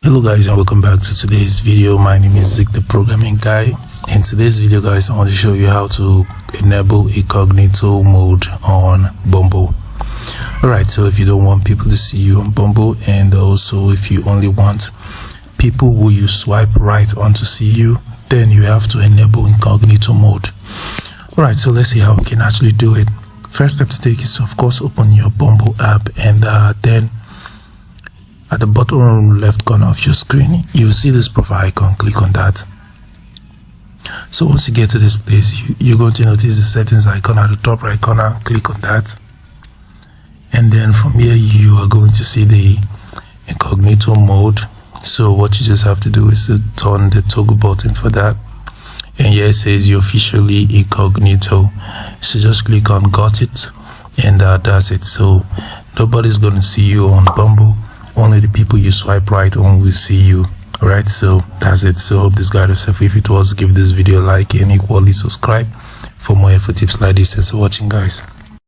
Hello guys, and welcome back to today's video. My name is Zik, the programming guy. In today's video guys, I want to show you how to enable incognito mode on Bumble. Alright, so if you don't want people to see you on Bumble, and also if you only want people who you swipe right on to see you, then you have to enable incognito mode. Alright, so let's see how we can actually do it. First step to take is to of course open your Bumble app, and then at the bottom left corner of your screen, you'll see this profile icon. Click on that. So once you get to this place, you're going to notice the settings icon at the top right corner. Click on that, and then from here you are going to see the incognito mode. So what you just have to do is to turn the toggle button for that, and here it says you're officially incognito. So just click on got it, and that's it. So nobody's going to see you on Bumble. Only the people you swipe right on will see you. Alright, so that's it. So hope this guide was helpful. If it was, give this video a like and equally subscribe for more info tips like this. Thanks for watching guys.